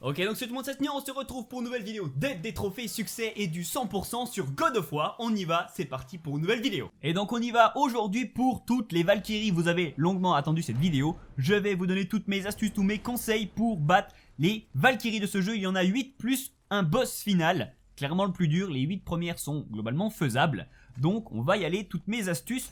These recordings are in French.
Ok, donc c'est tout le monde, c'est Seigneur, on se retrouve pour une nouvelle vidéo d'aide des trophées, succès et du 100% sur God of War. On y va, c'est parti pour une nouvelle vidéo. Et donc on y va aujourd'hui pour toutes les Valkyries. Vous avez longuement attendu cette vidéo. Je vais vous donner toutes mes astuces, tous mes conseils pour battre les Valkyries de ce jeu. Il y en a 8 plus un boss final. Clairement le plus dur, les 8 premières sont globalement faisables. Donc on va y aller, toutes mes astuces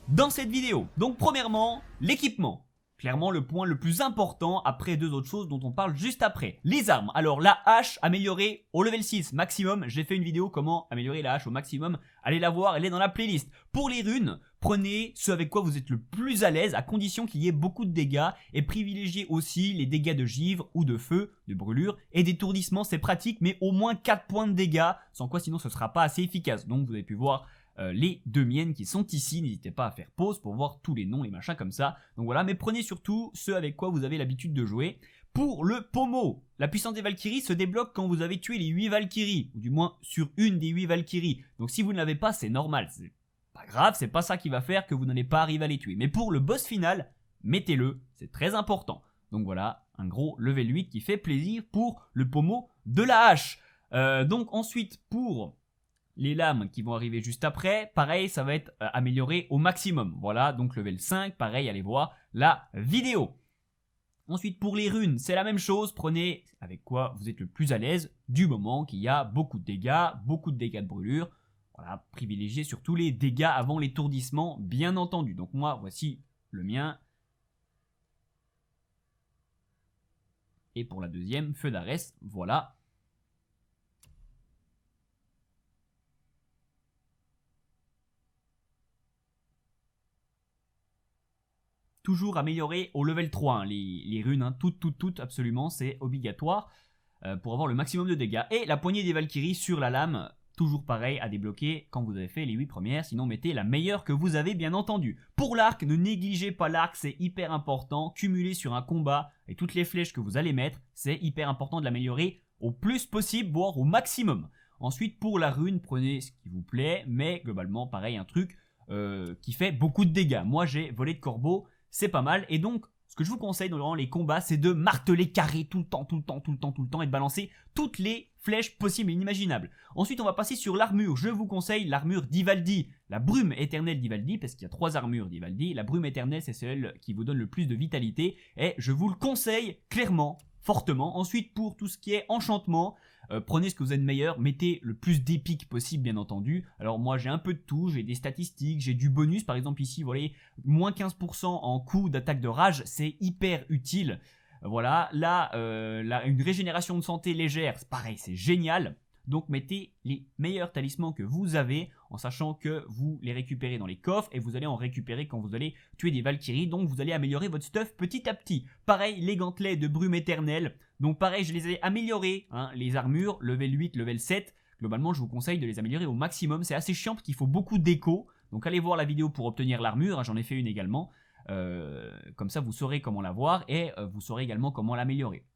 dans cette vidéo. Donc premièrement, l'équipement. Clairement le point le plus important après deux autres choses dont on parle juste après. Les armes. Alors la hache améliorée au level 6 maximum. J'ai fait une vidéo comment améliorer la hache au maximum. Allez la voir, elle est dans la playlist. Pour les runes, prenez ce avec quoi vous êtes le plus à l'aise à condition qu'il y ait beaucoup de dégâts. Et privilégiez aussi les dégâts de givre ou de feu, de brûlure et d'étourdissement. C'est pratique mais au moins 4 points de dégâts. Sans quoi sinon ce ne sera pas assez efficace. Donc vous avez pu voir les deux miennes qui sont ici, n'hésitez pas à faire pause pour voir tous les noms, les machins comme ça. Donc voilà, mais prenez surtout ceux avec quoi vous avez l'habitude de jouer. Pour le pommeau, la puissance des Valkyries se débloque quand vous avez tué les 8 Valkyries, ou du moins sur une des 8 Valkyries. Donc si vous ne l'avez pas, c'est normal, c'est pas grave, c'est pas ça qui va faire que vous n'allez pas arriver à les tuer. Mais pour le boss final, mettez-le, c'est très important. Donc voilà, un gros level 8 qui fait plaisir pour le pommeau de la hache. Donc ensuite pour les lames qui vont arriver juste après, pareil, ça va être amélioré au maximum. Voilà, donc level 5, pareil, allez voir la vidéo. Ensuite, pour les runes, c'est la même chose. Prenez avec quoi vous êtes le plus à l'aise du moment qu'il y a beaucoup de dégâts de brûlure. Voilà, privilégiez surtout les dégâts avant l'étourdissement, bien entendu. Donc moi, voici le mien. Et pour la deuxième, feu d'Arès, voilà. Toujours amélioré au level 3, hein, les runes, hein, toutes, absolument, c'est obligatoire pour avoir le maximum de dégâts. Et la poignée des Valkyries sur la lame, toujours pareil à débloquer quand vous avez fait les 8 premières, sinon mettez la meilleure que vous avez bien entendu. Pour l'arc, ne négligez pas l'arc, c'est hyper important, cumuler sur un combat et toutes les flèches que vous allez mettre, c'est hyper important de l'améliorer au plus possible, voire au maximum. Ensuite pour la rune, prenez ce qui vous plaît, mais globalement pareil, un truc qui fait beaucoup de dégâts. Moi j'ai volé de corbeau, c'est pas mal, et donc ce que je vous conseille durant les combats, c'est de marteler carré tout le temps, et de balancer toutes les flèches possibles et inimaginables. Ensuite, on va passer sur l'armure. Je vous conseille l'armure d'Ivaldi, la brume éternelle d'Ivaldi, parce qu'il y a 3 armures d'Ivaldi. La brume éternelle, c'est celle qui vous donne le plus de vitalité, et je vous le conseille clairement, fortement. Ensuite, pour tout ce qui est enchantement, prenez ce que vous êtes meilleur, mettez le plus d'épiques possible bien entendu. Alors moi j'ai un peu de tout, j'ai des statistiques, j'ai du bonus, par exemple ici vous voyez, moins 15% en coup d'attaque de rage, c'est hyper utile. Voilà, là, une régénération de santé légère, c'est pareil, c'est génial. Donc mettez les meilleurs talismans que vous avez en sachant que vous les récupérez dans les coffres et vous allez en récupérer quand vous allez tuer des Valkyries. Donc vous allez améliorer votre stuff petit à petit. Pareil, les gantelets de brume éternelle. Donc pareil, je les ai améliorés, hein, les armures, level 8, level 7. Globalement, je vous conseille de les améliorer au maximum. C'est assez chiant parce qu'il faut beaucoup d'écho. Donc allez voir la vidéo pour obtenir l'armure, hein, j'en ai fait une également. Comme ça, vous saurez comment l'avoir et vous saurez également comment l'améliorer.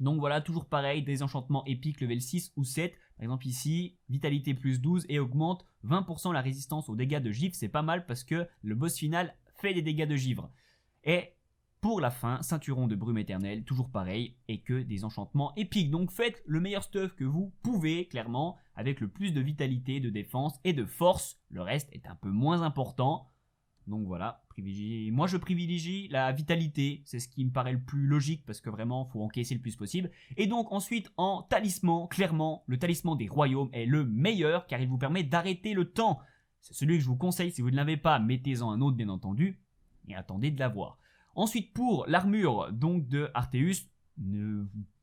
Donc voilà, toujours pareil, des enchantements épiques level 6 ou 7. Par exemple ici, vitalité plus 12 et augmente 20% la résistance aux dégâts de givre. C'est pas mal parce que le boss final fait des dégâts de givre. Et pour la fin, ceinturon de brume éternelle, toujours pareil, et que des enchantements épiques. Donc faites le meilleur stuff que vous pouvez, clairement, avec le plus de vitalité, de défense et de force. Le reste est un peu moins important. Donc voilà, moi je privilégie la vitalité, c'est ce qui me paraît le plus logique parce que vraiment il faut encaisser le plus possible. Et donc ensuite en talisman, clairement le talisman des royaumes est le meilleur car il vous permet d'arrêter le temps. C'est celui que je vous conseille, si vous ne l'avez pas, mettez-en un autre bien entendu et attendez de l'avoir. Ensuite pour l'armure donc de Arteus,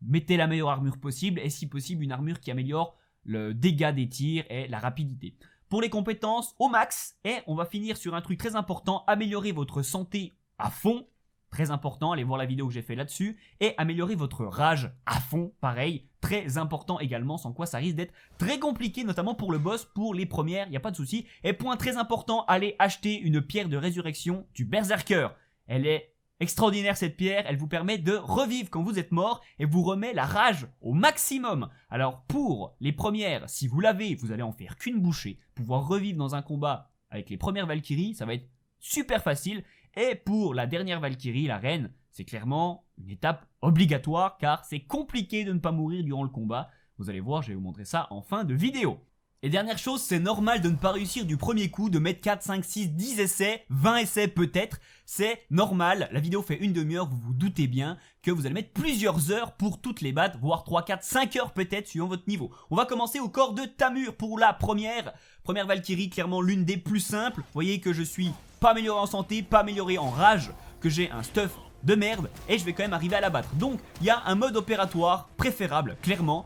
mettez la meilleure armure possible et si possible une armure qui améliore le dégât des tirs et la rapidité. Pour les compétences au max, et on va finir sur un truc très important, améliorer votre santé à fond, très important, allez voir la vidéo que j'ai fait là-dessus, et améliorer votre rage à fond, pareil, très important également, sans quoi ça risque d'être très compliqué, notamment pour le boss, pour les premières, il n'y a pas de souci. Et point très important, allez acheter une pierre de résurrection du Berserker, elle est extraordinaire cette pierre, elle vous permet de revivre quand vous êtes mort et vous remet la rage au maximum. Alors pour les premières, si vous l'avez, vous allez en faire qu'une bouchée. Pouvoir revivre dans un combat avec les premières Valkyries, ça va être super facile. Et pour la dernière Valkyrie, la reine, c'est clairement une étape obligatoire car c'est compliqué de ne pas mourir durant le combat. Vous allez voir, je vais vous montrer ça en fin de vidéo. Et dernière chose, c'est normal de ne pas réussir du premier coup, de mettre 4, 5, 6, 10 essais, 20 essais peut-être. C'est normal, la vidéo fait une demi-heure, vous vous doutez bien que vous allez mettre plusieurs heures pour toutes les battre, voire 3, 4, 5 heures peut-être suivant votre niveau. On va commencer au corps de Tamur pour la première Valkyrie, clairement l'une des plus simples. Vous voyez que je suis pas amélioré en santé, pas amélioré en rage, que j'ai un stuff de merde et je vais quand même arriver à la battre. Donc il y a un mode opératoire préférable, clairement,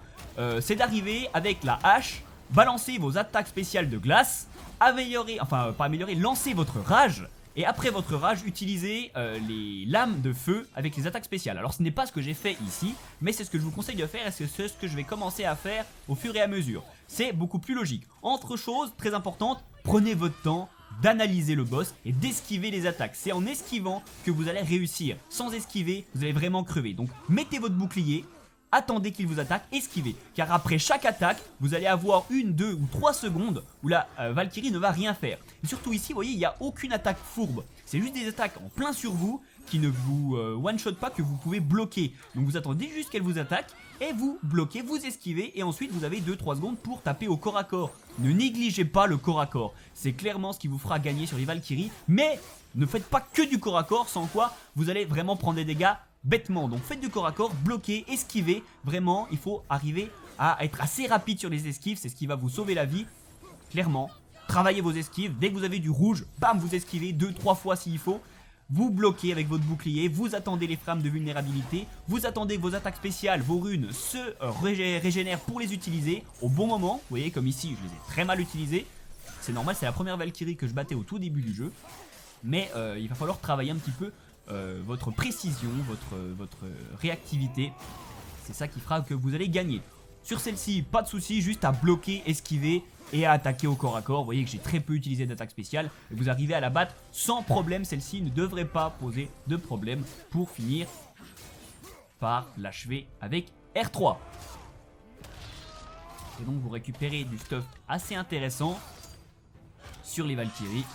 c'est d'arriver avec la hache, balancer vos attaques spéciales de glace, lancer votre rage, et après votre rage, utilisez les lames de feu avec les attaques spéciales. Alors ce n'est pas ce que j'ai fait ici, mais c'est ce que je vous conseille de faire et c'est ce que je vais commencer à faire au fur et à mesure. C'est beaucoup plus logique. Autre chose très importante, prenez votre temps d'analyser le boss et d'esquiver les attaques. C'est en esquivant que vous allez réussir. Sans esquiver, vous allez vraiment crever. Donc mettez votre bouclier, attendez qu'il vous attaque, esquivez. Car après chaque attaque, vous allez avoir 1, 2 ou 3 secondes où la Valkyrie ne va rien faire. Et surtout ici, vous voyez, il n'y a aucune attaque fourbe. C'est juste des attaques en plein sur vous qui ne vous one-shot pas, que vous pouvez bloquer. Donc vous attendez juste qu'elle vous attaque et vous bloquez, vous esquivez et ensuite vous avez 2-3 secondes pour taper au corps à corps. Ne négligez pas le corps à corps. C'est clairement ce qui vous fera gagner sur les Valkyries. Mais ne faites pas que du corps à corps, sans quoi vous allez vraiment prendre des dégâts bêtement. Donc faites du corps à corps, bloquez, esquivez. Vraiment, il faut arriver à être assez rapide sur les esquives. C'est ce qui va vous sauver la vie. Clairement, travaillez vos esquives. Dès que vous avez du rouge, bam, vous esquivez 2-3 fois s'il faut. Vous bloquez avec votre bouclier, vous attendez les flammes de vulnérabilité, vous attendez que vos attaques spéciales, vos runes se régénèrent pour les utiliser au bon moment. Vous voyez comme ici je les ai très mal utilisés. C'est normal, c'est la première Valkyrie que je battais au tout début du jeu. Mais il va falloir travailler un petit peu votre précision, votre réactivité. C'est ça qui fera que vous allez gagner. Sur celle-ci, pas de souci, juste à bloquer, esquiver et à attaquer au corps à corps. Vous voyez que j'ai très peu utilisé d'attaque spéciale et vous arrivez à la battre sans problème. Celle-ci ne devrait pas poser de problème pour finir par l'achever avec R3. Et donc vous récupérez du stuff assez intéressant sur les Valkyries.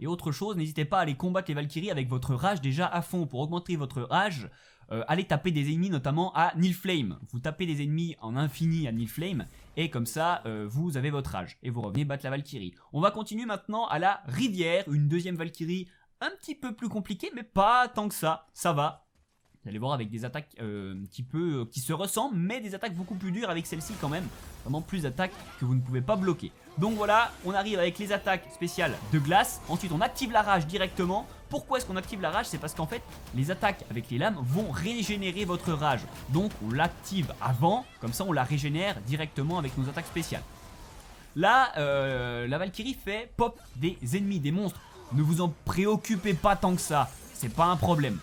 Et autre chose, n'hésitez pas à aller combattre les Valkyries avec votre rage déjà à fond. Pour augmenter votre rage, allez taper des ennemis notamment à Nilflame. Vous tapez des ennemis en infini à Nilflame et comme ça vous avez votre rage. Et vous revenez battre la Valkyrie. On va continuer maintenant à la rivière, une deuxième Valkyrie un petit peu plus compliquée mais pas tant que ça, ça va. Vous allez voir avec des attaques qui se ressemblent mais des attaques beaucoup plus dures avec celle-ci quand même. Vraiment plus d'attaques que vous ne pouvez pas bloquer. Donc voilà, on arrive avec les attaques spéciales de glace. Ensuite on active la rage directement. Pourquoi est-ce qu'on active la rage? C'est parce qu'en fait les attaques avec les lames vont régénérer votre rage. Donc on l'active avant, comme ça on la régénère directement avec nos attaques spéciales. Là la Valkyrie fait pop des ennemis, des monstres. Ne vous en préoccupez pas tant que ça, c'est pas un problème.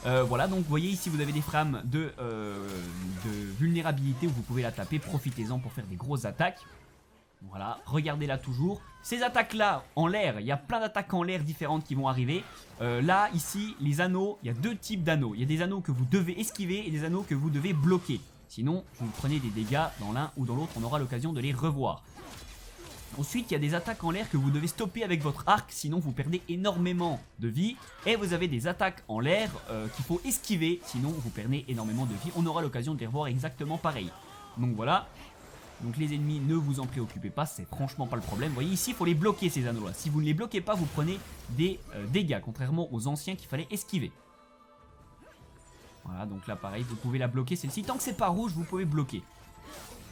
Voilà, donc vous voyez ici vous avez des flammes de vulnérabilité où vous pouvez la taper, profitez-en pour faire des grosses attaques. Voilà, regardez-la toujours. Ces attaques-là, en l'air, il y a plein d'attaques en l'air différentes qui vont arriver. Là, ici, les anneaux, il y a deux types d'anneaux. Il y a des anneaux que vous devez esquiver et des anneaux que vous devez bloquer. Sinon, vous prenez des dégâts dans l'un ou dans l'autre, on aura l'occasion de les revoir. Ensuite, il y a des attaques en l'air que vous devez stopper avec votre arc, sinon vous perdez énormément de vie. Et vous avez des attaques en l'air qu'il faut esquiver, sinon vous perdez énormément de vie. On aura l'occasion de les revoir exactement pareil. Donc voilà. Donc les ennemis, ne vous en préoccupez pas, c'est franchement pas le problème. Vous voyez ici, il faut les bloquer ces anneaux-là. Si vous ne les bloquez pas, vous prenez des dégâts, contrairement aux anciens qu'il fallait esquiver. Voilà, donc là pareil, vous pouvez la bloquer celle-ci. Tant que c'est pas rouge, vous pouvez bloquer.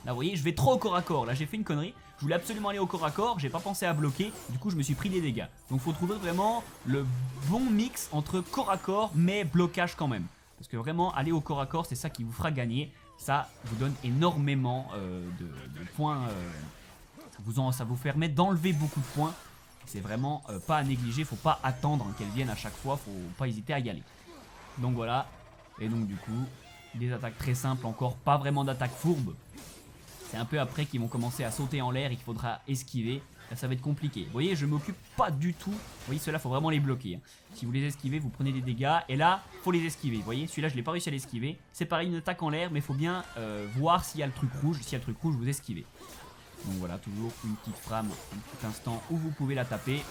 Là vous voyez, je vais trop au corps à corps. Là j'ai fait une connerie, je voulais absolument aller au corps à corps, j'ai pas pensé à bloquer, du coup je me suis pris des dégâts. Donc il faut trouver vraiment le bon mix entre corps à corps mais blocage quand même. Parce que vraiment aller au corps à corps, c'est ça qui vous fera gagner. Ça vous donne énormément de points, ça vous permet d'enlever beaucoup de points. C'est vraiment pas à négliger, faut pas attendre qu'elles viennent à chaque fois, faut pas hésiter à y aller. Donc voilà, et donc du coup, des attaques très simples encore, pas vraiment d'attaques fourbes. C'est un peu après qu'ils vont commencer à sauter en l'air et qu'il faudra esquiver. Là, ça va être compliqué. Vous voyez, je m'occupe pas du tout. Vous voyez, ceux-là, faut vraiment les bloquer. Hein. Si vous les esquivez, vous prenez des dégâts. Et là, faut les esquiver. Vous voyez, celui-là, je l'ai pas réussi à l'esquiver. C'est pareil, une attaque en l'air, mais il faut bien voir s'il y a le truc rouge. S'il y a le truc rouge, vous esquivez. Donc voilà, toujours une petite frame, un petit instant où vous pouvez la taper.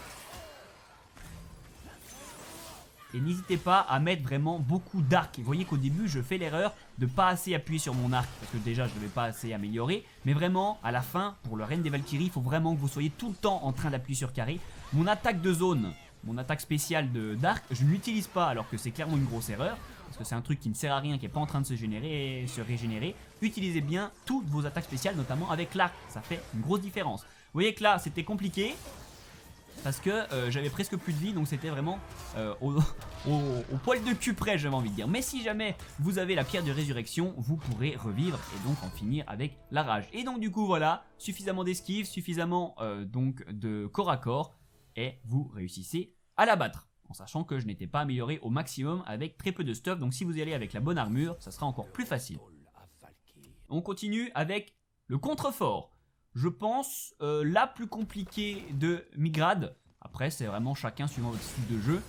Et n'hésitez pas à mettre vraiment beaucoup d'arc. Vous voyez qu'au début je fais l'erreur de pas assez appuyer sur mon arc, parce que déjà je ne l'avais pas assez amélioré. Mais vraiment à la fin, pour le Reine des Valkyries, il faut vraiment que vous soyez tout le temps en train d'appuyer sur carré. Mon attaque de zone, mon attaque spéciale d'arc, je ne l'utilise pas alors que c'est clairement une grosse erreur. Parce que c'est un truc qui ne sert à rien, qui n'est pas en train de se régénérer. Utilisez bien toutes vos attaques spéciales, notamment avec l'arc, ça fait une grosse différence. Vous voyez que là c'était compliqué. Parce que j'avais presque plus de vie, donc c'était vraiment au poil de cul près, j'avais envie de dire. Mais si jamais vous avez la pierre de résurrection, vous pourrez revivre et donc en finir avec la rage. Et donc du coup voilà, suffisamment d'esquive, suffisamment donc de corps à corps, et vous réussissez à la battre. En sachant que je n'étais pas amélioré au maximum avec très peu de stuff, donc si vous y allez avec la bonne armure, ça sera encore plus facile. On continue avec le contrefort. Je pense la plus compliquée de Migrad. Après c'est vraiment chacun suivant votre style de jeu.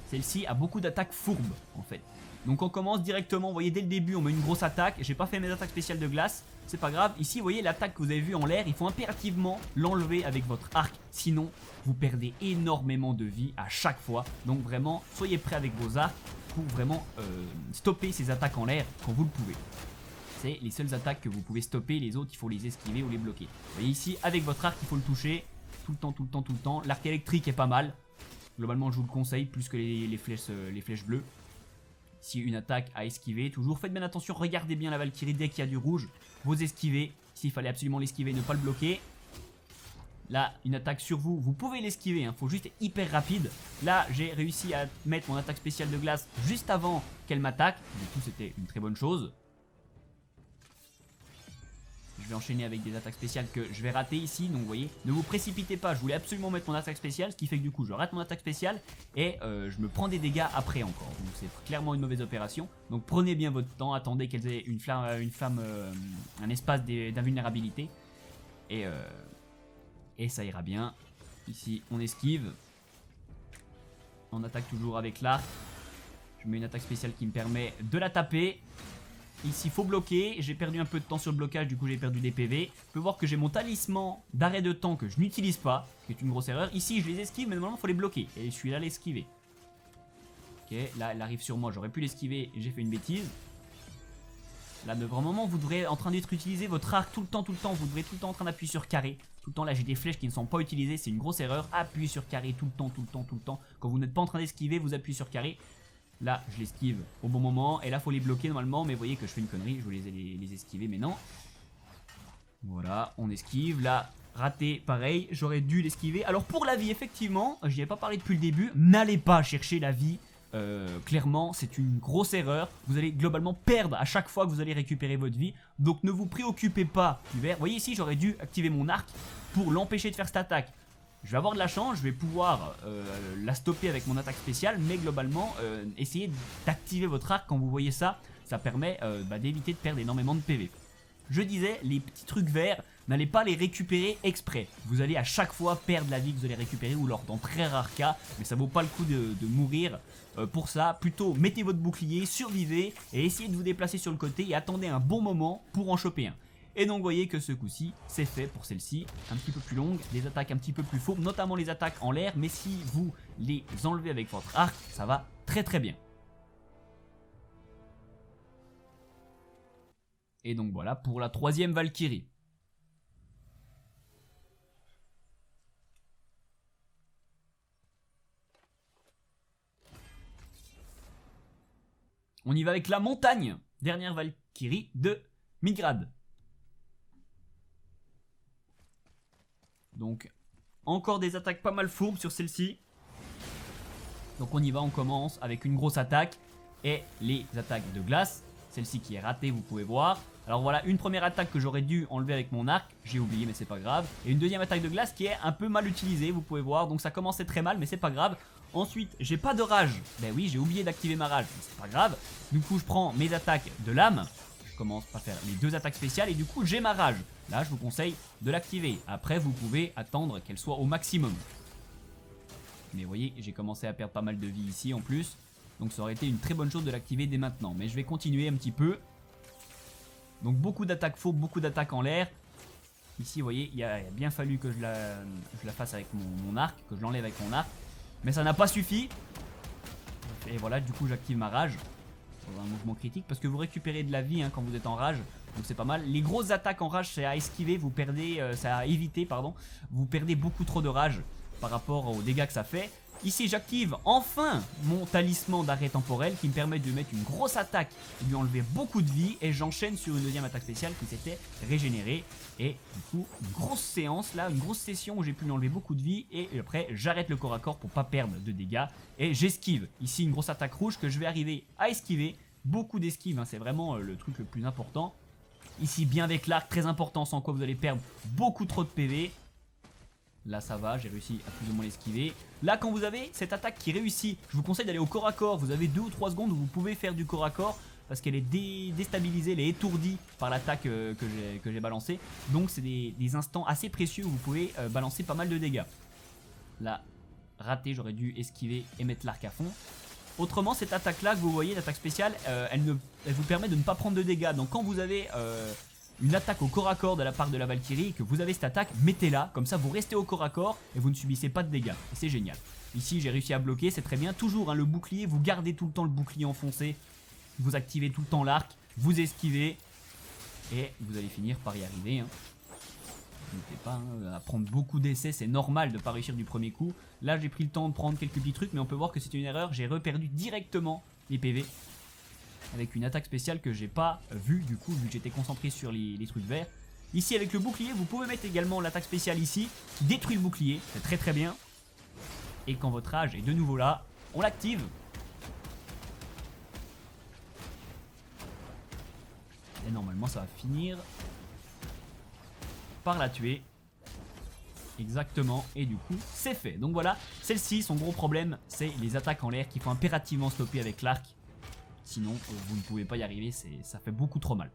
Celle-ci a beaucoup d'attaques fourbes en fait. Donc on commence directement, vous voyez dès le début on met une grosse attaque. J'ai pas fait mes attaques spéciales de glace, c'est pas grave. Ici vous voyez l'attaque que vous avez vue en l'air, il faut impérativement l'enlever avec votre arc. Sinon vous perdez énormément de vie à chaque fois. Donc vraiment soyez prêts avec vos arcs pour vraiment stopper ces attaques en l'air quand vous le pouvez. C'est les seules attaques que vous pouvez stopper, les autres il faut les esquiver ou les bloquer. Vous voyez ici avec votre arc il faut le toucher tout le temps, tout le temps, tout le temps. L'arc électrique est pas mal. Globalement je vous le conseille plus que les flèches bleues. Ici une attaque à esquiver, toujours faites bien attention, regardez bien la Valkyrie dès qu'il y a du rouge. Vous esquivez, ici il fallait absolument l'esquiver, ne pas le bloquer. Là une attaque sur vous, vous pouvez l'esquiver, hein, faut juste être hyper rapide. Là j'ai réussi à mettre mon attaque spéciale de glace juste avant qu'elle m'attaque. Du coup c'était une très bonne chose. Je vais enchaîner avec des attaques spéciales que je vais rater ici. Donc vous voyez, ne vous précipitez pas. Je voulais absolument mettre mon attaque spéciale. Ce qui fait que du coup je rate mon attaque spéciale. Et je me prends des dégâts après encore. Donc c'est clairement une mauvaise opération. Donc prenez bien votre temps. Attendez qu'elles aient un espace d'invulnérabilité. Et ça ira bien. Ici on esquive. On attaque toujours avec l'arc. Je mets une attaque spéciale qui me permet de la taper. Ici il faut bloquer, j'ai perdu un peu de temps sur le blocage, du coup j'ai perdu des PV. Je peux voir que j'ai mon talisman d'arrêt de temps que je n'utilise pas, qui est une grosse erreur. Ici je les esquive mais normalement il faut les bloquer, et je suis là à l'esquiver. Ok, là elle arrive sur moi, j'aurais pu l'esquiver, j'ai fait une bêtise. Là de grand moment vous devrez en train d'être utilisé votre arc tout le temps, vous devrez tout le temps en train d'appuyer sur carré. Tout le temps là j'ai des flèches qui ne sont pas utilisées, c'est une grosse erreur, appuyez sur carré tout le temps. Quand vous n'êtes pas en train d'esquiver, vous appuyez sur carré. Là, je l'esquive au bon moment. Et là, il faut les bloquer normalement. Mais vous voyez que je fais une connerie. Je voulais les esquiver, mais non. Voilà, on esquive. Là, raté, pareil. J'aurais dû l'esquiver. Alors, pour la vie, effectivement, j'y ai pas parlé depuis le début. N'allez pas chercher la vie. Clairement, c'est une grosse erreur. Vous allez globalement perdre à chaque fois que vous allez récupérer votre vie. Donc, ne vous préoccupez pas du vert. Vous voyez ici, j'aurais dû activer mon arc pour l'empêcher de faire cette attaque. Je vais avoir de la chance, je vais pouvoir la stopper avec mon attaque spéciale, mais globalement, essayez d'activer votre arc quand vous voyez ça, ça permet d'éviter de perdre énormément de PV. Je disais, les petits trucs verts, n'allez pas les récupérer exprès. Vous allez à chaque fois perdre la vie que vous allez récupérer, ou alors dans très rares cas, mais ça vaut pas le coup de mourir pour ça. Plutôt, mettez votre bouclier, survivez, et essayez de vous déplacer sur le côté, et attendez un bon moment pour en choper un. Et donc vous voyez que ce coup-ci, c'est fait pour celle-ci, un petit peu plus longue, des attaques un petit peu plus fourbes, notamment les attaques en l'air, mais si vous les enlevez avec votre arc, ça va très très bien. Et donc voilà pour la troisième Valkyrie. On y va avec la montagne, dernière Valkyrie de Migrad. Donc, encore des attaques pas mal fourbes sur celle-ci. Donc on y va, on commence avec une grosse attaque et les attaques de glace. Celle-ci qui est ratée, vous pouvez voir. Alors voilà, une première attaque que j'aurais dû enlever avec mon arc. J'ai oublié, mais c'est pas grave. Et une deuxième attaque de glace qui est un peu mal utilisée, vous pouvez voir. Donc ça commençait très mal, mais c'est pas grave. Ensuite, j'ai pas de rage. Ben oui, j'ai oublié d'activer ma rage, mais c'est pas grave. Du coup, je prends mes attaques de lame. Je commence par faire les deux attaques spéciales et du coup, j'ai ma rage. Là, je vous conseille de l'activer. Après, vous pouvez attendre qu'elle soit au maximum. Mais vous voyez, j'ai commencé à perdre pas mal de vie ici en plus. Donc ça aurait été une très bonne chose de l'activer dès maintenant. Mais je vais continuer un petit peu. Donc beaucoup d'attaques fourbes, beaucoup d'attaques en l'air. Ici, vous voyez, il a bien fallu que je la fasse avec mon arc, que je l'enlève avec mon arc. Mais ça n'a pas suffi. Et voilà, du coup, j'active ma rage. Dans un mouvement critique, parce que vous récupérez de la vie hein, quand vous êtes en rage. Donc c'est pas mal. Les grosses attaques en rage, c'est à esquiver, vous perdez, c'est à éviter, pardon. Vous perdez beaucoup trop de rage par rapport aux dégâts que ça fait. Ici, j'active enfin mon talisman d'arrêt temporel qui me permet de mettre une grosse attaque et de lui enlever beaucoup de vie. Et j'enchaîne sur une deuxième attaque spéciale qui s'était régénérée. Et du coup, une grosse séance là, une grosse session où j'ai pu lui enlever beaucoup de vie. Et après, j'arrête le corps à corps pour pas perdre de dégâts. Et j'esquive. Ici, une grosse attaque rouge que je vais arriver à esquiver. Beaucoup d'esquive, hein, c'est vraiment le truc le plus important. Ici, bien avec l'arc, très important, sans quoi vous allez perdre beaucoup trop de PV. Là ça va, j'ai réussi à plus ou moins l'esquiver. Là quand vous avez cette attaque qui réussit, je vous conseille d'aller au corps à corps. Vous avez 2 ou 3 secondes où vous pouvez faire du corps à corps, parce qu'elle est déstabilisée, elle est étourdie par l'attaque que j'ai balancée. Donc c'est des instants assez précieux où vous pouvez balancer pas mal de dégâts. Là, raté, j'aurais dû esquiver et mettre l'arc à fond. Autrement, cette attaque là que vous voyez, l'attaque spéciale, elle vous permet de ne pas prendre de dégâts. Donc quand vous avez une attaque au corps à corps de la part de la Valkyrie et que vous avez cette attaque, mettez-la, comme ça vous restez au corps à corps et vous ne subissez pas de dégâts. Et c'est génial. Ici j'ai réussi à bloquer, c'est très bien. Toujours hein, le bouclier, vous gardez tout le temps le bouclier enfoncé, vous activez tout le temps l'arc, vous esquivez et vous allez finir par y arriver. Hein. N'hésitez pas hein, à prendre beaucoup d'essais, c'est normal de ne pas réussir du premier coup. Là j'ai pris le temps de prendre quelques petits trucs, mais on peut voir que c'est une erreur, j'ai reperdu directement les PV. Avec une attaque spéciale que j'ai pas vue du coup, vu que j'étais concentré sur les trucs verts. Ici avec le bouclier, vous pouvez mettre également l'attaque spéciale ici, qui détruit le bouclier, c'est très très bien. Et quand votre rage est de nouveau là, on l'active. Et normalement ça va finir par la tuer. Exactement, et du coup c'est fait. Donc voilà, celle-ci, son gros problème, c'est les attaques en l'air qu'il faut impérativement stopper avec l'arc. Sinon, vous ne pouvez pas y arriver, ça fait beaucoup trop mal.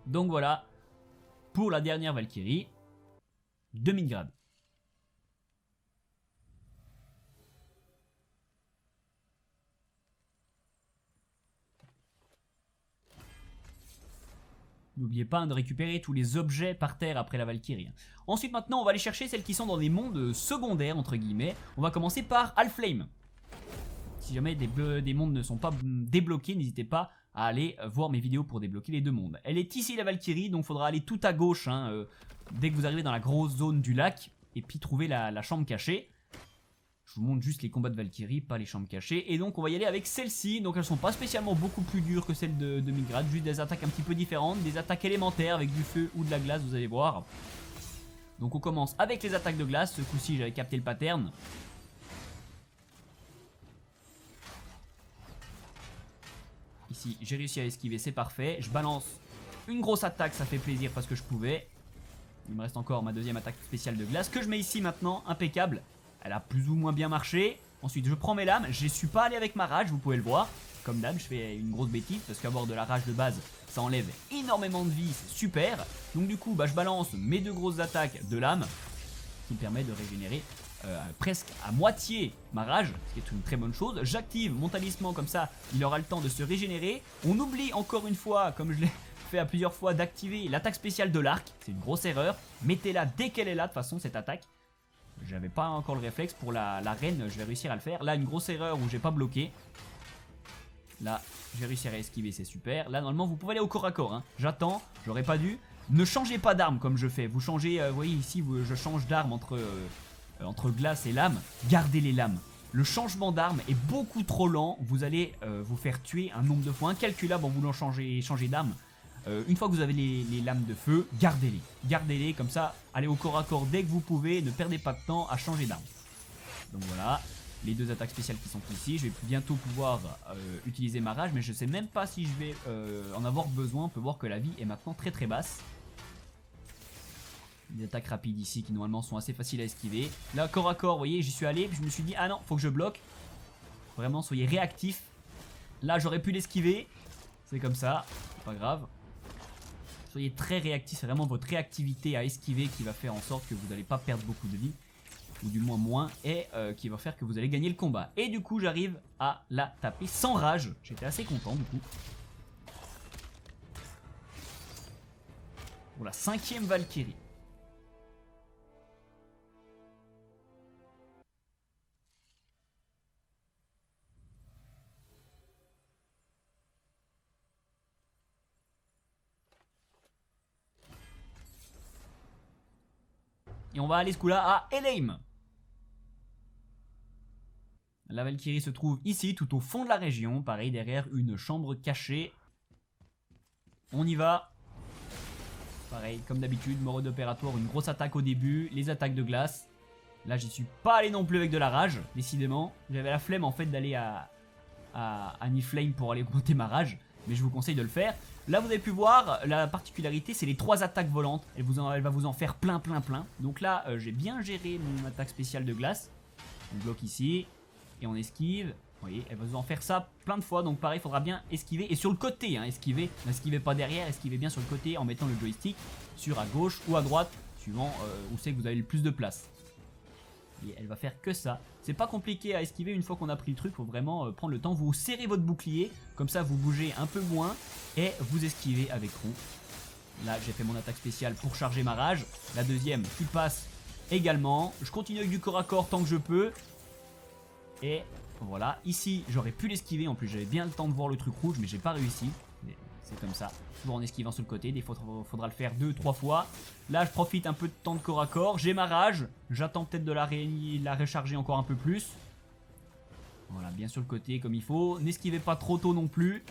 Donc voilà, pour la dernière Valkyrie, 2000 grades. N'oubliez pas de récupérer tous les objets par terre après la Valkyrie. Ensuite, maintenant, on va aller chercher celles qui sont dans des mondes secondaires, entre guillemets. On va commencer par Halflame. Si jamais des mondes ne sont pas débloqués, n'hésitez pas à aller voir mes vidéos pour débloquer les 2 mondes. Elle est ici la Valkyrie, donc il faudra aller tout à gauche hein, dès que vous arrivez dans la grosse zone du lac. Et puis trouver la chambre cachée. Je vous montre juste les combats de Valkyrie, pas les chambres cachées. Et donc on va y aller avec celles-ci. Donc elles sont pas spécialement beaucoup plus dures que celles de Migrad. Juste des attaques un petit peu différentes. Des attaques élémentaires avec du feu ou de la glace, vous allez voir. Donc on commence avec les attaques de glace. Ce coup-ci j'avais capté le pattern. Ici, j'ai réussi à esquiver, c'est parfait. Je balance une grosse attaque, ça fait plaisir parce que je pouvais. Il me reste encore ma deuxième attaque spéciale de glace que je mets ici maintenant, impeccable. Elle a plus ou moins bien marché. Ensuite, je prends mes lames. Je ne suis pas allé avec ma rage, vous pouvez le voir. Comme d'hab, je fais une grosse bêtise parce qu'avoir de la rage de base, ça enlève énormément de vie, c'est super. Donc du coup, je balance mes 2 grosses attaques de lame qui me permet de régénérer presque à moitié ma rage, ce qui est une très bonne chose. J'active mon talisman comme ça, il aura le temps de se régénérer. On oublie encore une fois, comme je l'ai fait à plusieurs fois, d'activer l'attaque spéciale de l'arc. C'est une grosse erreur. Mettez-la dès qu'elle est là, de toute façon, cette attaque. J'avais pas encore le réflexe pour la reine, je vais réussir à le faire. Là, une grosse erreur où j'ai pas bloqué. Là, j'ai réussi à esquiver, c'est super. Là, normalement, vous pouvez aller au corps à corps. Hein. J'attends, j'aurais pas dû. Ne changez pas d'arme comme je fais. Vous changez, vous voyez ici, je change d'arme entre glace et lame. Gardez les lames. Le changement d'arme est beaucoup trop lent. Vous allez vous faire tuer un nombre de fois incalculable en voulant changer d'arme. Une fois que vous avez les lames de feu, gardez-les. Gardez-les comme ça, allez au corps à corps dès que vous pouvez. Ne perdez pas de temps à changer d'arme. Donc voilà, les 2 attaques spéciales qui sont ici. Je vais bientôt pouvoir utiliser ma rage, mais je sais même pas si je vais en avoir besoin. On peut voir que la vie est maintenant très très basse. Des attaques rapides ici qui normalement sont assez faciles à esquiver. Là, corps à corps, vous voyez, j'y suis allé. Puis je me suis dit, ah non, faut que je bloque. Vraiment, soyez réactifs. Là, j'aurais pu l'esquiver. C'est comme ça, c'est pas grave. Soyez très réactifs, c'est vraiment votre réactivité à esquiver qui va faire en sorte que vous n'allez pas perdre beaucoup de vie. Ou du moins, et qui va faire que vous allez gagner le combat. Et du coup, j'arrive à la taper sans rage. J'étais assez content du coup. Pour la 5e Valkyrie. Et on va aller ce coup-là à Helheim. La Valkyrie se trouve ici, tout au fond de la région. Pareil, derrière une chambre cachée. On y va. Pareil, comme d'habitude, mode opératoire, une grosse attaque au début. Les attaques de glace. Là, j'y suis pas allé non plus avec de la rage, décidément. J'avais la flemme en fait d'aller à Niflheim pour aller monter ma rage. Mais je vous conseille de le faire. Là, vous avez pu voir, la particularité, c'est les 3 attaques volantes. Elle va vous en faire plein. Donc là, j'ai bien géré mon attaque spéciale de glace. On bloque ici. Et on esquive. Vous voyez, elle va vous en faire ça plein de fois. Donc pareil, il faudra bien esquiver. Et sur le côté, hein, esquiver. N'esquivez pas derrière, esquivez bien sur le côté en mettant le joystick sur à gauche ou à droite, suivant où c'est que vous avez le plus de place. Et elle va faire que ça. C'est pas compliqué à esquiver une fois qu'on a pris le truc. Faut vraiment prendre le temps. Vous serrez votre bouclier. Comme ça, vous bougez un peu moins. Et vous esquivez avec rond. Là, j'ai fait mon attaque spéciale pour charger ma rage. La deuxième qui passe également. Je continue avec du corps à corps tant que je peux. Et voilà, ici j'aurais pu l'esquiver, en plus j'avais bien le temps de voir le truc rouge mais j'ai pas réussi. C'est comme ça, toujours en esquivant sur le côté, des fois faudra le faire 2-3 fois. Là je profite un peu de temps de corps à corps, j'ai ma rage, j'attends peut-être de la recharger encore un peu plus. Voilà, bien sur le côté comme il faut, n'esquivez pas trop tôt non plus,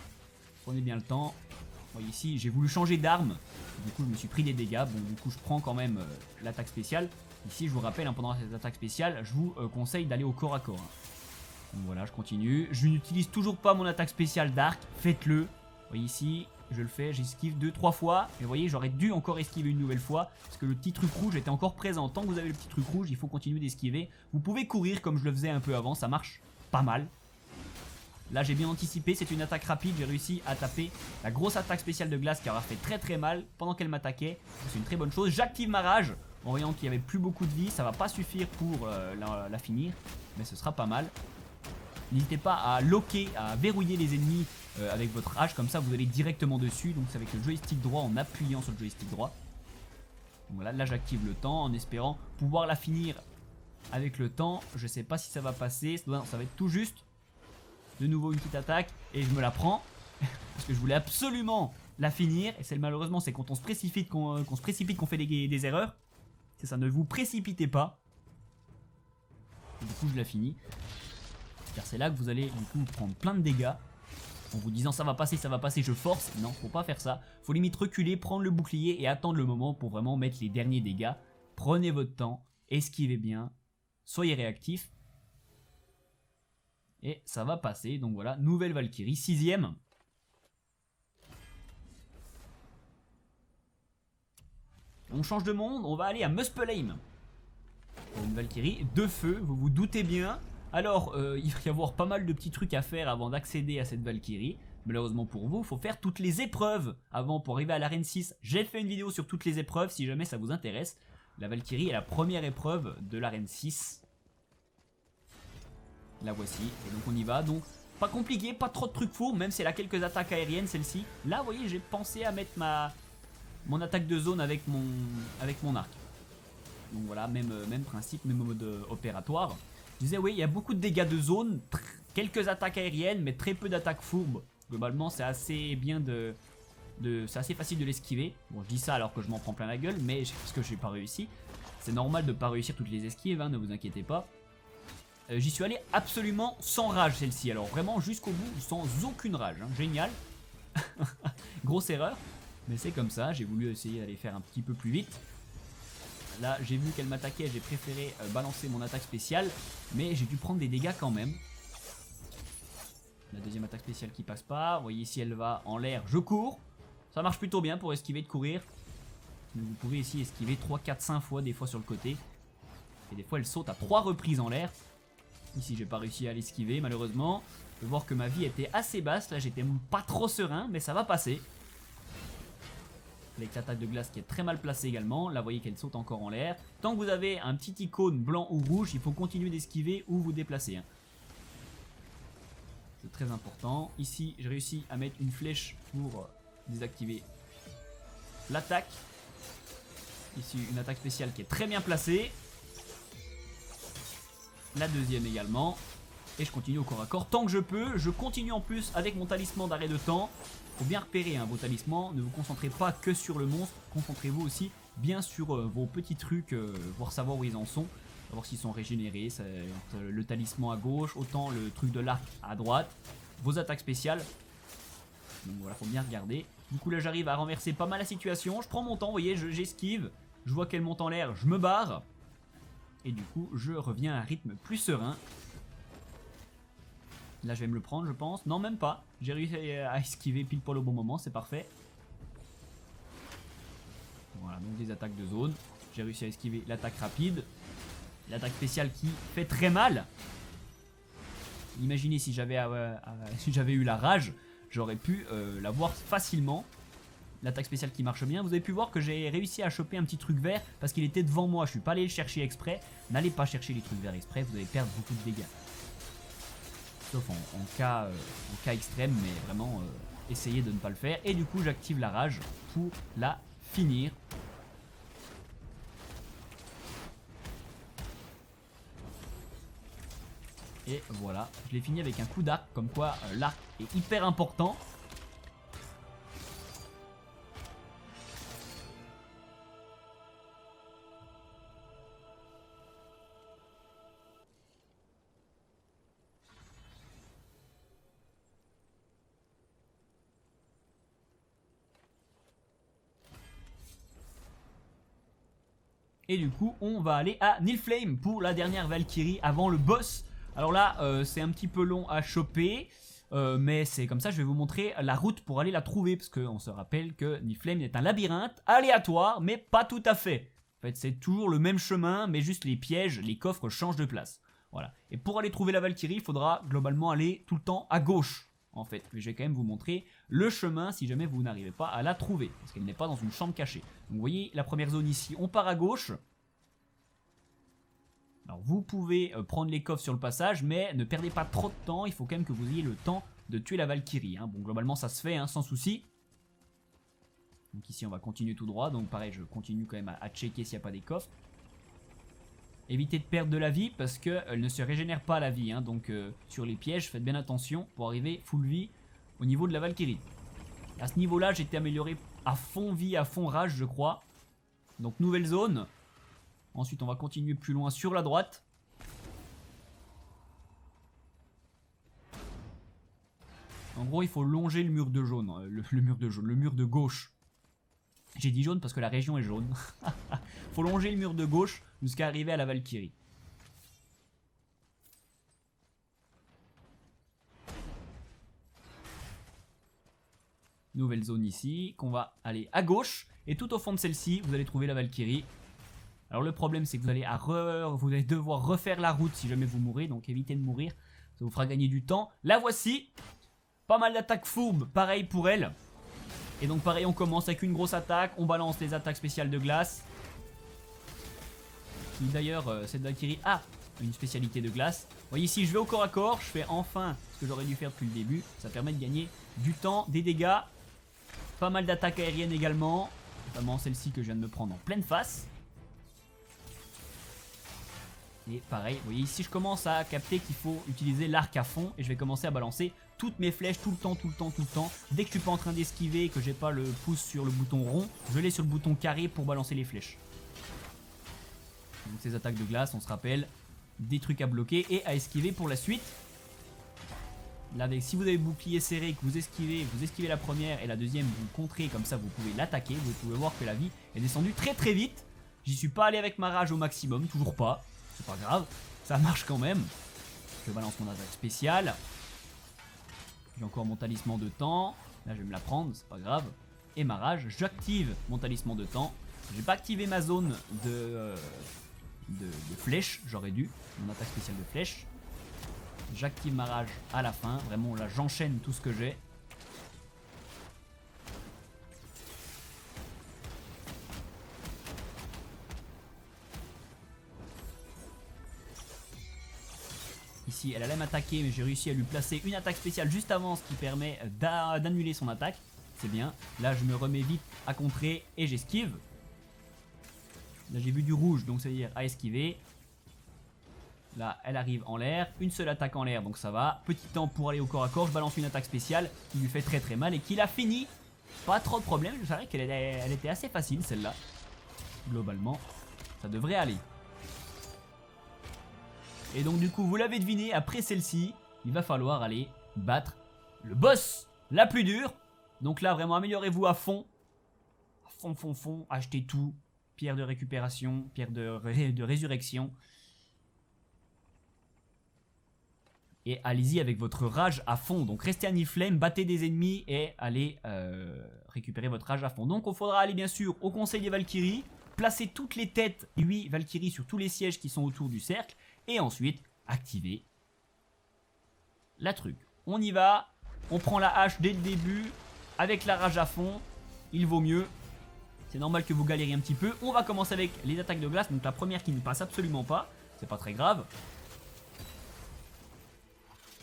prenez bien le temps. Vous voyez ici j'ai voulu changer d'arme, du coup je me suis pris des dégâts, bon du coup je prends quand même l'attaque spéciale. Ici je vous rappelle, hein, pendant cette attaque spéciale, je vous conseille d'aller au corps à corps. Donc voilà, je continue. Je n'utilise toujours pas mon attaque spéciale d'arc. Faites-le. Vous voyez ici, je le fais, j'esquive 2-3 fois. Et vous voyez, j'aurais dû encore esquiver une nouvelle fois. Parce que le petit truc rouge était encore présent. Tant que vous avez le petit truc rouge, il faut continuer d'esquiver. Vous pouvez courir comme je le faisais un peu avant. Ça marche pas mal. Là, j'ai bien anticipé. C'est une attaque rapide. J'ai réussi à taper la grosse attaque spéciale de glace qui aura fait très mal pendant qu'elle m'attaquait. C'est une très bonne chose. J'active ma rage. En voyant qu'il n'y avait plus beaucoup de vie. Ça va pas suffire pour la finir. Mais ce sera pas mal. N'hésitez pas à locker, à verrouiller les ennemis avec votre hache, comme ça vous allez directement dessus. Donc c'est avec le joystick droit en appuyant sur le joystick droit. Donc voilà, là j'active le temps en espérant pouvoir la finir avec le temps. Je sais pas si ça va passer, ça va être tout juste. De nouveau une petite attaque et je me la prends. Parce que je voulais absolument la finir. Et malheureusement c'est quand on se précipite qu'on fait des erreurs. C'est ça, ne vous précipitez pas. Et du coup je la finis. Car c'est là que vous allez du coup prendre plein de dégâts. En vous disant ça va passer, je force. Non, faut pas faire ça. Faut limite reculer, prendre le bouclier et attendre le moment pour vraiment mettre les derniers dégâts. Prenez votre temps, esquivez bien, soyez réactif. Et ça va passer. Donc voilà, nouvelle Valkyrie, 6ème. On change de monde, on va aller à Muspelheim. Une Valkyrie de feu, vous vous doutez bien. Alors, il va y avoir pas mal de petits trucs à faire avant d'accéder à cette Valkyrie. Malheureusement pour vous, il faut faire toutes les épreuves avant pour arriver à l'arène 6. J'ai fait une vidéo sur toutes les épreuves si jamais ça vous intéresse. La Valkyrie est la première épreuve de l'arène 6. La voici, et donc on y va. Donc, pas compliqué, pas trop de trucs fous, même si elle a quelques attaques aériennes celle-ci. Là, vous voyez, j'ai pensé à mettre mon attaque de zone avec mon arc. Donc voilà, même principe, même mode opératoire. Je disais oui, il y a beaucoup de dégâts de zone, quelques attaques aériennes, mais très peu d'attaques fourbes. Globalement, c'est assez bien c'est assez facile de l'esquiver. Bon, je dis ça alors que je m'en prends plein la gueule, mais parce que j'ai pas réussi. C'est normal de pas réussir toutes les esquives, hein, ne vous inquiétez pas. J'y suis allé absolument sans rage celle-ci, alors vraiment jusqu'au bout, sans aucune rage, hein. Génial. Grosse erreur, mais c'est comme ça, j'ai voulu essayer d'aller faire un petit peu plus vite. Là, j'ai vu qu'elle m'attaquait, j'ai préféré balancer mon attaque spéciale, mais j'ai dû prendre des dégâts quand même. La deuxième attaque spéciale qui passe pas, vous voyez ici elle va en l'air, je cours. Ça marche plutôt bien pour esquiver de courir. Mais vous pouvez ici esquiver 3, 4, 5 fois, des fois sur le côté. Et des fois elle saute à 3 reprises en l'air. Ici j'ai pas réussi à l'esquiver malheureusement. Vous pouvez voir que ma vie était assez basse, là j'étais pas trop serein, mais ça va passer. Avec l'attaque de glace qui est très mal placée également. Là vous voyez qu'elle saute encore en l'air. Tant que vous avez un petit icône blanc ou rouge, il faut continuer d'esquiver ou vous déplacer, hein. C'est très important. Ici j'ai réussi à mettre une flèche pour désactiver l'attaque. Ici une attaque spéciale qui est très bien placée. La deuxième également. Et je continue au corps à corps tant que je peux. Je continue en plus avec mon talisman d'arrêt de temps. Faut bien repérer, hein, vos talismans. Ne vous concentrez pas que sur le monstre. Concentrez-vous aussi bien sur vos petits trucs, voir savoir où ils en sont, savoir s'ils sont régénérés, le talisman à gauche, autant le truc de l'arc à droite, vos attaques spéciales. Donc voilà, faut bien regarder. Du coup là j'arrive à renverser pas mal la situation, je prends mon temps, vous voyez, j'esquive, je vois qu'elle monte en l'air, je me barre. Et du coup je reviens à un rythme plus serein. Là je vais me le prendre je pense, non même pas, j'ai réussi à esquiver pile poil au bon moment, c'est parfait. Voilà, donc des attaques de zone. J'ai réussi à esquiver l'attaque rapide. L'attaque spéciale qui fait très mal. Imaginez si j'avais eu la rage, j'aurais pu la voir facilement. L'attaque spéciale qui marche bien. Vous avez pu voir que j'ai réussi à choper un petit truc vert parce qu'il était devant moi. Je suis pas allé le chercher exprès. N'allez pas chercher les trucs verts exprès, vous allez perdre beaucoup de dégâts. Sauf en cas extrême, mais vraiment essayez de ne pas le faire. Et du coup j'active la rage pour la finir. Et voilà, je l'ai fini avec un coup d'arc, comme quoi l'arc est hyper important. Et du coup, on va aller à Nilfheim pour la dernière Valkyrie avant le boss. Alors là, c'est un petit peu long à choper, mais c'est comme ça, je vais vous montrer la route pour aller la trouver. Parce qu'on se rappelle que Nilfheim est un labyrinthe aléatoire, mais pas tout à fait. En fait, c'est toujours le même chemin, mais juste les pièges, les coffres changent de place. Voilà. Et pour aller trouver la Valkyrie, il faudra globalement aller tout le temps à gauche. En fait, mais je vais quand même vous montrer le chemin si jamais vous n'arrivez pas à la trouver, parce qu'elle n'est pas dans une chambre cachée. Donc vous voyez la première zone ici, on part à gauche. Alors vous pouvez prendre les coffres sur le passage, mais ne perdez pas trop de temps, il faut quand même que vous ayez le temps de tuer la Valkyrie. Hein. Bon, globalement ça se fait hein, sans souci. Donc ici on va continuer tout droit, donc pareil je continue quand même à checker s'il n'y a pas des coffres. Évitez de perdre de la vie parce qu'elle ne se régénère pas la vie. Hein, donc sur les pièges, faites bien attention pour arriver full vie au niveau de la Valkyrie. À ce niveau-là, j'étais amélioré à fond vie, à fond rage, je crois. Donc nouvelle zone. Ensuite, on va continuer plus loin sur la droite. En gros, il faut longer le mur de jaune. Le mur de gauche. J'ai dit jaune parce que la région est jaune. Faut longer le mur de gauche jusqu'à arriver à la Valkyrie. Nouvelle zone ici, qu'on va aller à gauche. Et tout au fond de celle-ci, vous allez trouver la Valkyrie. Alors le problème, c'est que vous allez devoir refaire la route si jamais vous mourrez. Donc évitez de mourir, ça vous fera gagner du temps. La voici. Pas mal d'attaques fourbes, pareil pour elle. Et donc pareil, on commence avec une grosse attaque. On balance les attaques spéciales de glace. D'ailleurs, cette Valkyrie a une spécialité de glace. Vous voyez ici, je vais au corps à corps. Je fais enfin ce que j'aurais dû faire depuis le début. Ça permet de gagner du temps, des dégâts. Pas mal d'attaques aériennes également. Notamment celle-ci que je viens de me prendre en pleine face. Et pareil, vous voyez ici, je commence à capter qu'il faut utiliser l'arc à fond. Et je vais commencer à balancer toutes mes flèches tout le temps. Dès que je suis pas en train d'esquiver et que j'ai pas le pouce sur le bouton rond, je l'ai sur le bouton carré pour balancer les flèches. Donc ces attaques de glace, on se rappelle, des trucs à bloquer et à esquiver pour la suite. Là, si vous avez le bouclier serré, que vous esquivez la première et la deuxième, vous contrez, comme ça vous pouvez l'attaquer. Vous pouvez voir que la vie est descendue très très vite. J'y suis pas allé avec ma rage au maximum, toujours pas. C'est pas grave, ça marche quand même. Je balance mon attaque spéciale. J'ai encore mon talisman de temps. Là je vais me la prendre, c'est pas grave. Et ma rage, j'active mon talisman de temps. J'ai pas activé ma zone de flèche, j'aurais dû. Mon attaque spéciale de flèche. J'active ma rage à la fin. Vraiment là j'enchaîne tout ce que j'ai. Ici elle allait m'attaquer, mais j'ai réussi à lui placer une attaque spéciale juste avant, ce qui permet d'annuler son attaque. C'est bien. Là je me remets vite à contrer et j'esquive. Là j'ai vu du rouge, donc ça veut dire à esquiver. Là elle arrive en l'air, une seule attaque en l'air, donc ça va. Petit temps pour aller au corps à corps, je balance une attaque spéciale qui lui fait très très mal et qui l'a fini. Pas trop de problème, je savais qu'elle était assez facile celle-là. globalement, ça devrait aller. Et donc du coup, vous l'avez deviné, après celle-ci, il va falloir aller battre le boss, la plus dure. Donc là, vraiment, améliorez-vous à fond. À fond, achetez tout. Pierre de récupération, pierre de résurrection. Et allez-y avec votre rage à fond. Donc restez à Niflheim, battez des ennemis et allez récupérer votre rage à fond. Donc il faudra aller bien sûr au conseil des Valkyries, placer toutes les têtes 8 Valkyries sur tous les sièges qui sont autour du cercle. Et ensuite activer la truc. On y va, on prend la hache dès le début, avec la rage à fond, il vaut mieux. C'est normal que vous galériez un petit peu. On va commencer avec les attaques de glace. Donc la première qui ne passe absolument pas. C'est pas très grave.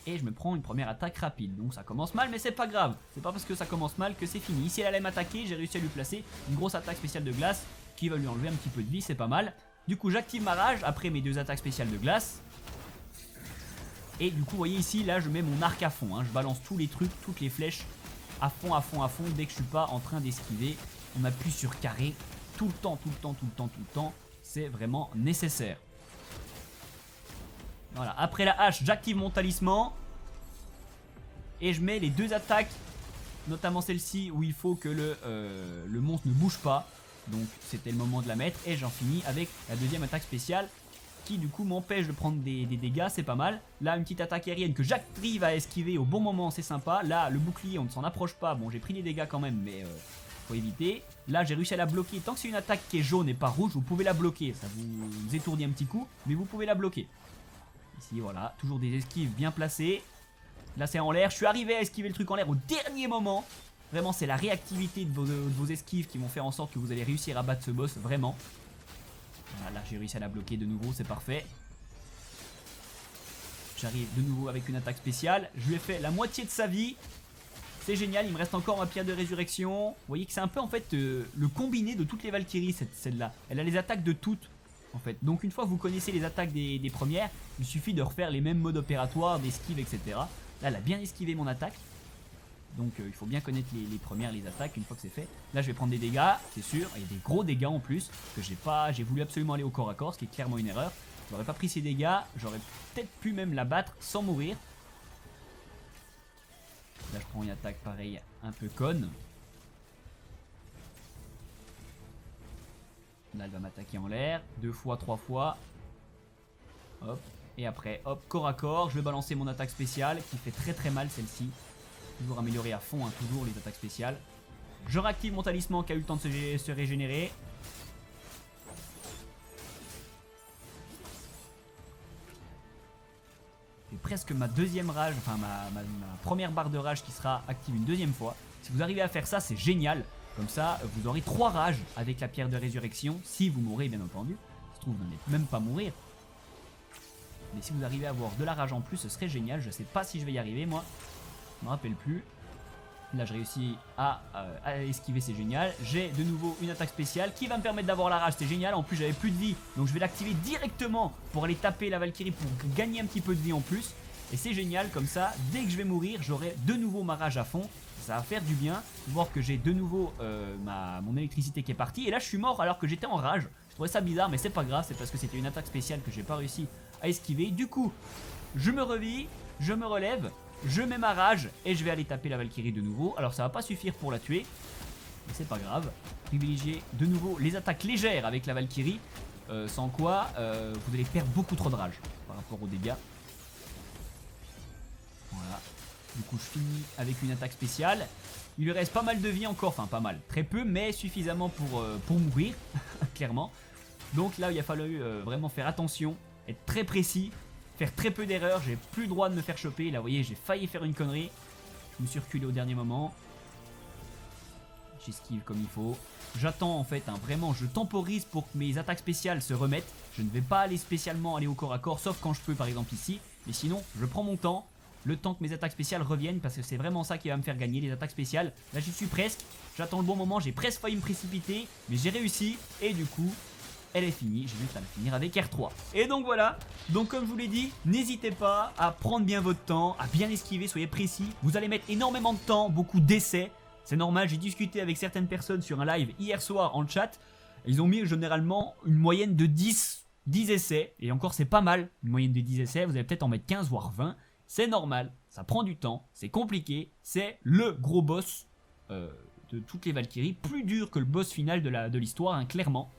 Et je me prends une première attaque rapide. Donc ça commence mal mais c'est pas grave. C'est pas parce que ça commence mal que c'est fini. Ici elle allait m'attaquer. J'ai réussi à lui placer une grosse attaque spéciale de glace qui va lui enlever un petit peu de vie. C'est pas mal. Du coup j'active ma rage après mes 2 attaques spéciales de glace. Et du coup vous voyez ici là je mets mon arc à fond. Je balance tous les trucs, toutes les flèches à fond. Dès que je suis pas en train d'esquiver. On appuie sur carré tout le temps. C'est vraiment nécessaire. Voilà, après la hache, j'active mon talisman. Et je mets les 2 attaques, notamment celle-ci où il faut que le monstre ne bouge pas. Donc c'était le moment de la mettre. Et j'en finis avec la deuxième attaque spéciale qui du coup m'empêche de prendre des dégâts, c'est pas mal. Là une petite attaque aérienne que j'arrive à esquiver au bon moment, c'est sympa. Là le bouclier on ne s'en approche pas, bon j'ai pris des dégâts quand même mais faut éviter. Là j'ai réussi à la bloquer, tant que c'est une attaque qui est jaune et pas rouge vous pouvez la bloquer. Ça vous étourdit un petit coup mais vous pouvez la bloquer. Ici voilà, toujours des esquives bien placées. Là c'est en l'air, je suis arrivé à esquiver le truc en l'air au dernier moment. Vraiment c'est la réactivité de vos esquives qui vont faire en sorte que vous allez réussir à battre ce boss, vraiment. Voilà, là j'ai réussi à la bloquer de nouveau, c'est parfait. J'arrive de nouveau avec une attaque spéciale. Je lui ai fait la moitié de sa vie. C'est génial, il me reste encore ma pierre de résurrection. Vous voyez que c'est un peu en fait le combiné de toutes les Valkyries, celle-là. Elle a les attaques de toutes. En fait. Donc une fois que vous connaissez les attaques des premières, il suffit de refaire les mêmes modes opératoires, d'esquive, etc. Là, elle a bien esquivé mon attaque. Donc il faut bien connaître les premières, les attaques, une fois que c'est fait. Là, je vais prendre des dégâts, c'est sûr. Il y a des gros dégâts en plus, que j'ai voulu absolument aller au corps à corps, ce qui est clairement une erreur. Je n'aurais pas pris ces dégâts, j'aurais peut-être pu même la battre sans mourir. Là, je prends une attaque pareille, un peu conne. Là elle va m'attaquer en l'air, 2 fois, 3 fois. Hop, et après hop, corps à corps, je vais balancer mon attaque spéciale qui fait très mal celle-ci. Toujours améliorée à fond, toujours les attaques spéciales. Je réactive mon talisman qui a eu le temps de se régénérer. J'ai presque ma deuxième rage, enfin ma première barre de rage qui sera active une deuxième fois. Si vous arrivez à faire ça, c'est génial. Comme ça, vous aurez 3 rages avec la pierre de résurrection, si vous mourrez bien entendu. Ça se trouve, vous n'allez même pas mourir. Mais si vous arrivez à avoir de la rage en plus, ce serait génial. Je sais pas si je vais y arriver, moi. Je me rappelle plus. Là, je réussis à esquiver, c'est génial. J'ai de nouveau une attaque spéciale qui va me permettre d'avoir la rage, c'est génial. En plus, j'avais plus de vie, donc je vais l'activer directement pour aller taper la Valkyrie pour gagner un petit peu de vie en plus. Et c'est génial, comme ça, dès que je vais mourir, j'aurai de nouveau ma rage à fond. Ça va faire du bien, voir que j'ai de nouveau mon électricité qui est partie. Et là je suis mort alors que j'étais en rage. Je trouvais ça bizarre mais c'est pas grave, c'est parce que c'était une attaque spéciale que j'ai pas réussi à esquiver. Du coup, je me revis, je me relève, je mets ma rage et je vais aller taper la Valkyrie de nouveau. Alors ça va pas suffire pour la tuer, mais c'est pas grave. Privilégiez de nouveau les attaques légères avec la Valkyrie, sans quoi vous allez perdre beaucoup trop de rage par rapport aux dégâts. Voilà. Du coup je finis avec une attaque spéciale. Il lui reste pas mal de vie encore, enfin pas mal, très peu mais suffisamment pour mourir, clairement. Donc là il a fallu vraiment faire attention, être très précis, faire très peu d'erreurs, j'ai plus le droit de me faire choper. Là vous voyez j'ai failli faire une connerie, je me suis reculé au dernier moment. J'esquive comme il faut. J'attends en fait, vraiment je temporise pour que mes attaques spéciales se remettent. Je ne vais pas aller spécialement aller au corps à corps, sauf quand je peux par exemple ici. Mais sinon je prends mon temps. Le temps que mes attaques spéciales reviennent, parce que c'est vraiment ça qui va me faire gagner, les attaques spéciales. Là j'y suis presque, j'attends le bon moment, j'ai presque failli me précipiter, mais j'ai réussi, et du coup, elle est finie, j'ai juste à la finir avec R3. Et donc voilà, donc comme je vous l'ai dit, n'hésitez pas à prendre bien votre temps, à bien esquiver, soyez précis. Vous allez mettre énormément de temps, beaucoup d'essais, c'est normal, j'ai discuté avec certaines personnes sur un live hier soir en chat. Ils ont mis généralement une moyenne de 10 essais. Et encore, c'est pas mal. Une moyenne de 10 essais, vous allez peut-être en mettre 15 voire 20. C'est normal, ça prend du temps, c'est compliqué. C'est le gros boss de toutes les Valkyries. Plus dur que le boss final de l'histoire, hein, clairement.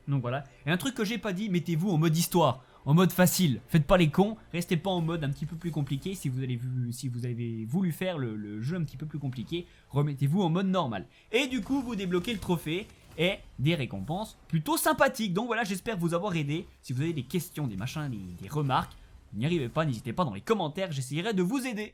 Donc voilà. Et un truc que j'ai pas dit, mettez-vous en mode histoire. En mode facile, faites pas les cons, restez pas en mode un petit peu plus compliqué. Si vous avez voulu faire le jeu un petit peu plus compliqué, remettez-vous en mode normal. Et du coup, vous débloquez le trophée et des récompenses plutôt sympathiques. Donc voilà, j'espère vous avoir aidé. Si vous avez des questions, des machins, des remarques, n'y arrivez pas, n'hésitez pas dans les commentaires, j'essaierai de vous aider.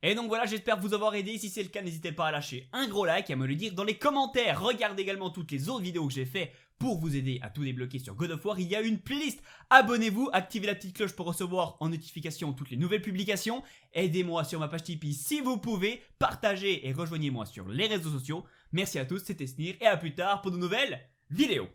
Et donc voilà, j'espère vous avoir aidé. Si c'est le cas, n'hésitez pas à lâcher un gros like et à me le dire dans les commentaires. Regardez également toutes les autres vidéos que j'ai fait pour vous aider à tout débloquer sur God of War. Il y a une playlist. Abonnez-vous, activez la petite cloche pour recevoir en notification toutes les nouvelles publications. Aidez-moi sur ma page Tipeee si vous pouvez. Partagez et rejoignez-moi sur les réseaux sociaux. Merci à tous, c'était Snir et à plus tard pour de nouvelles vidéos.